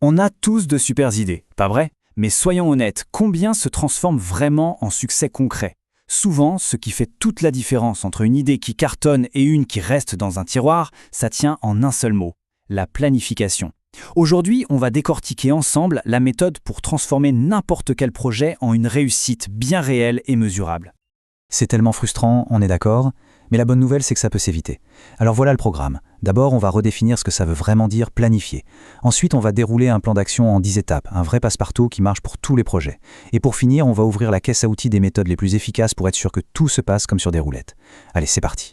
On a tous de super idées, pas vrai? Mais soyons honnêtes, combien se transforment vraiment en succès concret? Souvent, ce qui fait toute la différence entre une idée qui cartonne et une qui reste dans un tiroir, ça tient en un seul mot, la planification. Aujourd'hui, on va décortiquer ensemble la méthode pour transformer n'importe quel projet en une réussite bien réelle et mesurable. C'est tellement frustrant, on est d'accord, mais la bonne nouvelle c'est que ça peut s'éviter. Alors voilà le programme. D'abord, on va redéfinir ce que ça veut vraiment dire planifier. Ensuite, on va dérouler un plan d'action en 10 étapes, un vrai passe-partout qui marche pour tous les projets. Et pour finir, on va ouvrir la caisse à outils des méthodes les plus efficaces pour être sûr que tout se passe comme sur des roulettes. Allez, c'est parti.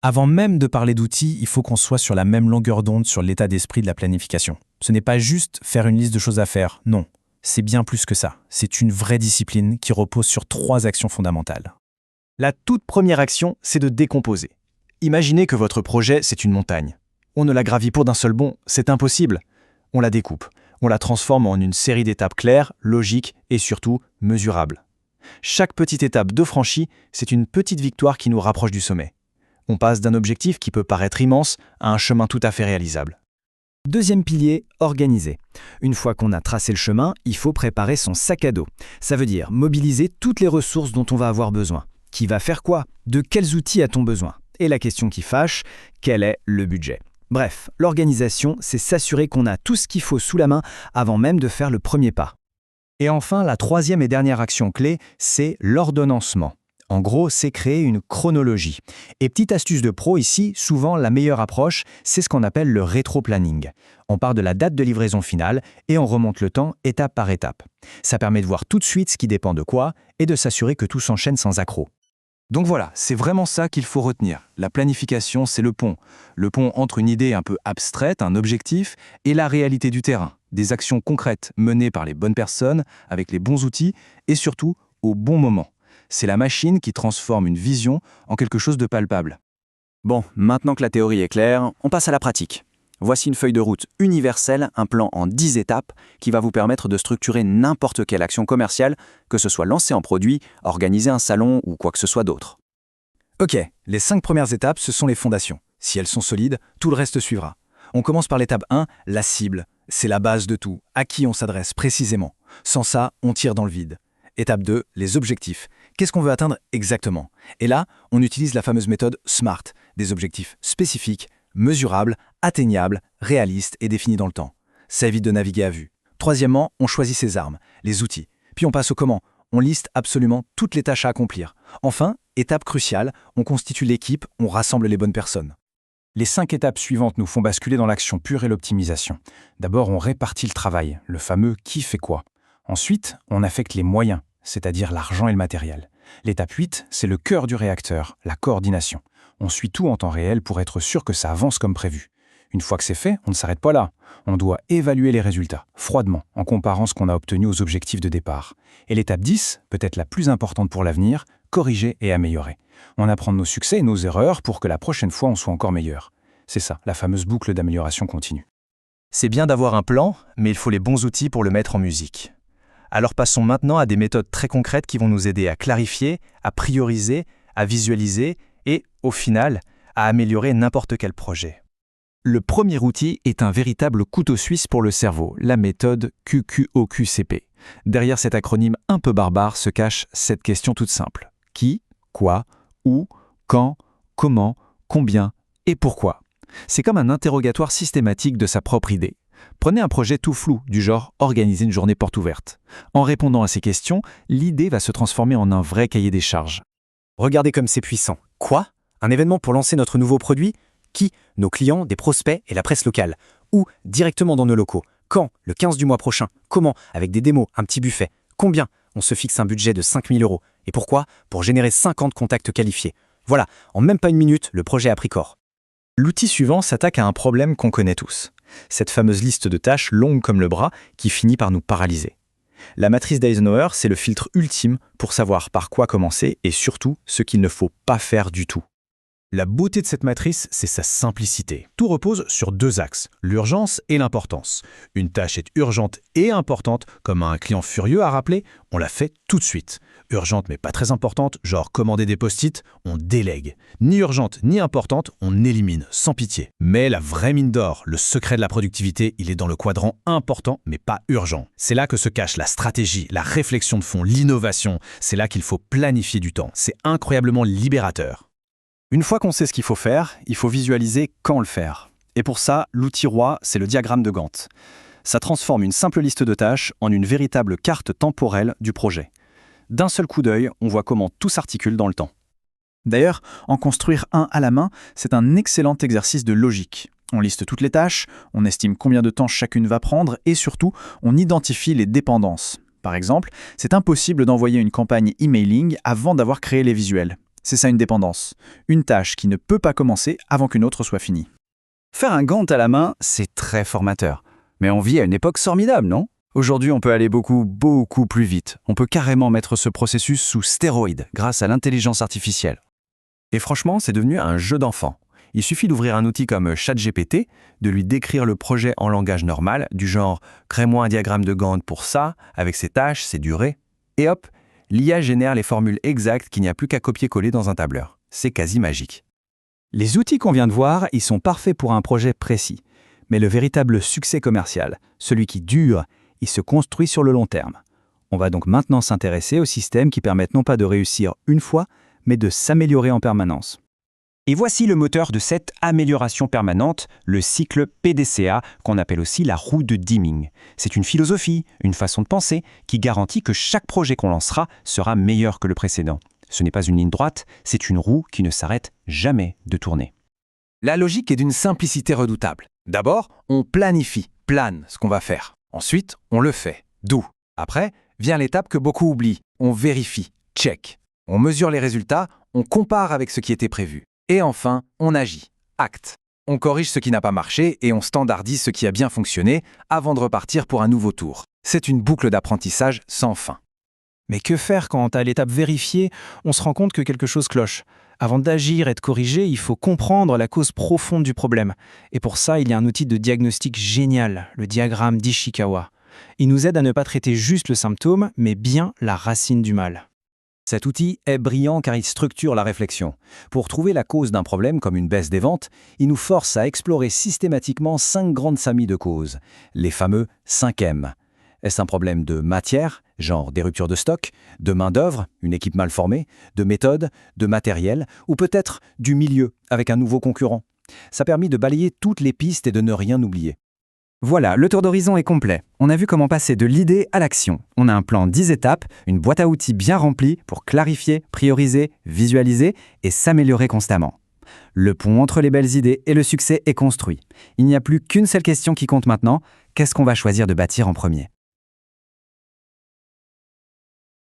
Avant même de parler d'outils, il faut qu'on soit sur la même longueur d'onde sur l'état d'esprit de la planification. Ce n'est pas juste faire une liste de choses à faire, non. C'est bien plus que ça. C'est une vraie discipline qui repose sur 3 actions fondamentales. La toute première action, c'est de décomposer. Imaginez que votre projet, c'est une montagne. On ne la gravit pas d'un seul bond, c'est impossible. On la découpe, on la transforme en une série d'étapes claires, logiques et surtout mesurables. Chaque petite étape de franchie, c'est une petite victoire qui nous rapproche du sommet. On passe d'un objectif qui peut paraître immense à un chemin tout à fait réalisable. Deuxième pilier, organiser. Une fois qu'on a tracé le chemin, il faut préparer son sac à dos. Ça veut dire mobiliser toutes les ressources dont on va avoir besoin. Qui va faire quoi? De quels outils a-t-on besoin? Et la question qui fâche, quel est le budget? Bref, l'organisation, c'est s'assurer qu'on a tout ce qu'il faut sous la main avant même de faire le premier pas. Et enfin, la troisième et dernière action clé, c'est l'ordonnancement. En gros, c'est créer une chronologie. Et petite astuce de pro ici, souvent la meilleure approche, c'est ce qu'on appelle le rétro-planning. On part de la date de livraison finale et on remonte le temps étape par étape. Ça permet de voir tout de suite ce qui dépend de quoi et de s'assurer que tout s'enchaîne sans accroc. Donc voilà, c'est vraiment ça qu'il faut retenir. La planification, c'est le pont. Le pont entre une idée un peu abstraite, un objectif, et la réalité du terrain. Des actions concrètes menées par les bonnes personnes, avec les bons outils, et surtout au bon moment. C'est la machine qui transforme une vision en quelque chose de palpable. Bon, maintenant que la théorie est claire, on passe à la pratique. Voici une feuille de route universelle, un plan en 10 étapes qui va vous permettre de structurer n'importe quelle action commerciale, que ce soit lancer un produit, organiser un salon ou quoi que ce soit d'autre. Ok, les 5 premières étapes, ce sont les fondations. Si elles sont solides, tout le reste suivra. On commence par l'étape 1, la cible. C'est la base de tout. À qui on s'adresse précisément? Sans ça, on tire dans le vide. Étape 2, les objectifs. Qu'est-ce qu'on veut atteindre exactement? Et là, on utilise la fameuse méthode SMART, des objectifs spécifiques, mesurables, atteignables, réalistes et définis dans le temps. Ça évite de naviguer à vue. Troisièmement, on choisit ses armes, les outils. Puis on passe au comment. On liste absolument toutes les tâches à accomplir. Enfin, étape cruciale, on constitue l'équipe, on rassemble les bonnes personnes. Les 5 étapes suivantes nous font basculer dans l'action pure et l'optimisation. D'abord, on répartit le travail, le fameux « qui fait quoi ». Ensuite, on affecte les moyens, c'est-à-dire l'argent et le matériel. L'étape 8, c'est le cœur du réacteur, la coordination. On suit tout en temps réel pour être sûr que ça avance comme prévu. Une fois que c'est fait, on ne s'arrête pas là. On doit évaluer les résultats, froidement, en comparant ce qu'on a obtenu aux objectifs de départ. Et l'étape 10, peut-être la plus importante pour l'avenir, corriger et améliorer. On apprend de nos succès et nos erreurs pour que la prochaine fois on soit encore meilleur. C'est ça, la fameuse boucle d'amélioration continue. C'est bien d'avoir un plan, mais il faut les bons outils pour le mettre en musique. Alors passons maintenant à des méthodes très concrètes qui vont nous aider à clarifier, à prioriser, à visualiser et, au final, à améliorer n'importe quel projet. Le premier outil est un véritable couteau suisse pour le cerveau, la méthode QQOQCP. Derrière cet acronyme un peu barbare se cache cette question toute simple. Qui, quoi, où, quand, comment, combien et pourquoi? C'est comme un interrogatoire systématique de sa propre idée. Prenez un projet tout flou, du genre organiser une journée porte ouverte. En répondant à ces questions, l'idée va se transformer en un vrai cahier des charges. Regardez comme c'est puissant. Quoi? Un événement pour lancer notre nouveau produit? Qui? Nos clients, des prospects et la presse locale. Où? Directement dans nos locaux. Quand? Le 15 du mois prochain. Comment? Avec des démos, un petit buffet. Combien? On se fixe un budget de 5 000 €. Et pourquoi? Pour générer 50 contacts qualifiés. Voilà, en même pas une minute, le projet a pris corps. L'outil suivant s'attaque à un problème qu'on connaît tous. Cette fameuse liste de tâches longue comme le bras qui finit par nous paralyser. La matrice d'Eisenhower, c'est le filtre ultime pour savoir par quoi commencer et surtout ce qu'il ne faut pas faire du tout. La beauté de cette matrice, c'est sa simplicité. Tout repose sur deux axes, l'urgence et l'importance. Une tâche est urgente et importante, comme un client furieux a rappelé, on la fait tout de suite. Urgente mais pas très importante, genre commander des post-it, on délègue. Ni urgente ni importante, on élimine, sans pitié. Mais la vraie mine d'or, le secret de la productivité, il est dans le quadrant important mais pas urgent. C'est là que se cache la stratégie, la réflexion de fond, l'innovation. C'est là qu'il faut planifier du temps. C'est incroyablement libérateur. Une fois qu'on sait ce qu'il faut faire, il faut visualiser quand le faire. Et pour ça, l'outil roi, c'est le diagramme de Gantt. Ça transforme une simple liste de tâches en une véritable carte temporelle du projet. D'un seul coup d'œil, on voit comment tout s'articule dans le temps. D'ailleurs, en construire un à la main, c'est un excellent exercice de logique. On liste toutes les tâches, on estime combien de temps chacune va prendre et surtout, on identifie les dépendances. Par exemple, c'est impossible d'envoyer une campagne emailing avant d'avoir créé les visuels. C'est ça une dépendance. Une tâche qui ne peut pas commencer avant qu'une autre soit finie. Faire un Gantt à la main, c'est très formateur. Mais on vit à une époque formidable, non ? Aujourd'hui, on peut aller beaucoup plus vite. On peut carrément mettre ce processus sous stéroïdes grâce à l'intelligence artificielle. Et franchement, c'est devenu un jeu d'enfant. Il suffit d'ouvrir un outil comme ChatGPT, de lui décrire le projet en langage normal, du genre « crée-moi un diagramme de Gantt pour ça, avec ses tâches, ses durées », et hop, l'IA génère les formules exactes qu'il n'y a plus qu'à copier-coller dans un tableur. C'est quasi magique. Les outils qu'on vient de voir, ils sont parfaits pour un projet précis. Mais le véritable succès commercial, celui qui dure, il se construit sur le long terme. On va donc maintenant s'intéresser aux systèmes qui permettent non pas de réussir une fois, mais de s'améliorer en permanence. Et voici le moteur de cette amélioration permanente, le cycle PDCA, qu'on appelle aussi la roue de Deming. C'est une philosophie, une façon de penser, qui garantit que chaque projet qu'on lancera sera meilleur que le précédent. Ce n'est pas une ligne droite, c'est une roue qui ne s'arrête jamais de tourner. La logique est d'une simplicité redoutable. D'abord, on plane ce qu'on va faire. Ensuite, on le fait. Do. Après, vient l'étape que beaucoup oublient. On vérifie. Check. On mesure les résultats, on compare avec ce qui était prévu. Et enfin, on agit. Acte. On corrige ce qui n'a pas marché et on standardise ce qui a bien fonctionné avant de repartir pour un nouveau tour. C'est une boucle d'apprentissage sans fin. Mais que faire quand, à l'étape vérifiée, on se rend compte que quelque chose cloche ? Avant d'agir et de corriger, il faut comprendre la cause profonde du problème. Et pour ça, il y a un outil de diagnostic génial, le diagramme d'Ishikawa. Il nous aide à ne pas traiter juste le symptôme, mais bien la racine du mal. Cet outil est brillant car il structure la réflexion. Pour trouver la cause d'un problème comme une baisse des ventes, il nous force à explorer systématiquement 5 grandes familles de causes, les fameux 5M. Est-ce un problème de matière, genre des ruptures de stock, de main-d'œuvre, une équipe mal formée, de méthode, de matériel, ou peut-être du milieu, avec un nouveau concurrent? Ça a permis de balayer toutes les pistes et de ne rien oublier. Voilà, le tour d'horizon est complet. On a vu comment passer de l'idée à l'action. On a un plan 10 étapes, une boîte à outils bien remplie pour clarifier, prioriser, visualiser et s'améliorer constamment. Le pont entre les belles idées et le succès est construit. Il n'y a plus qu'une seule question qui compte maintenant, qu'est-ce qu'on va choisir de bâtir en premier ?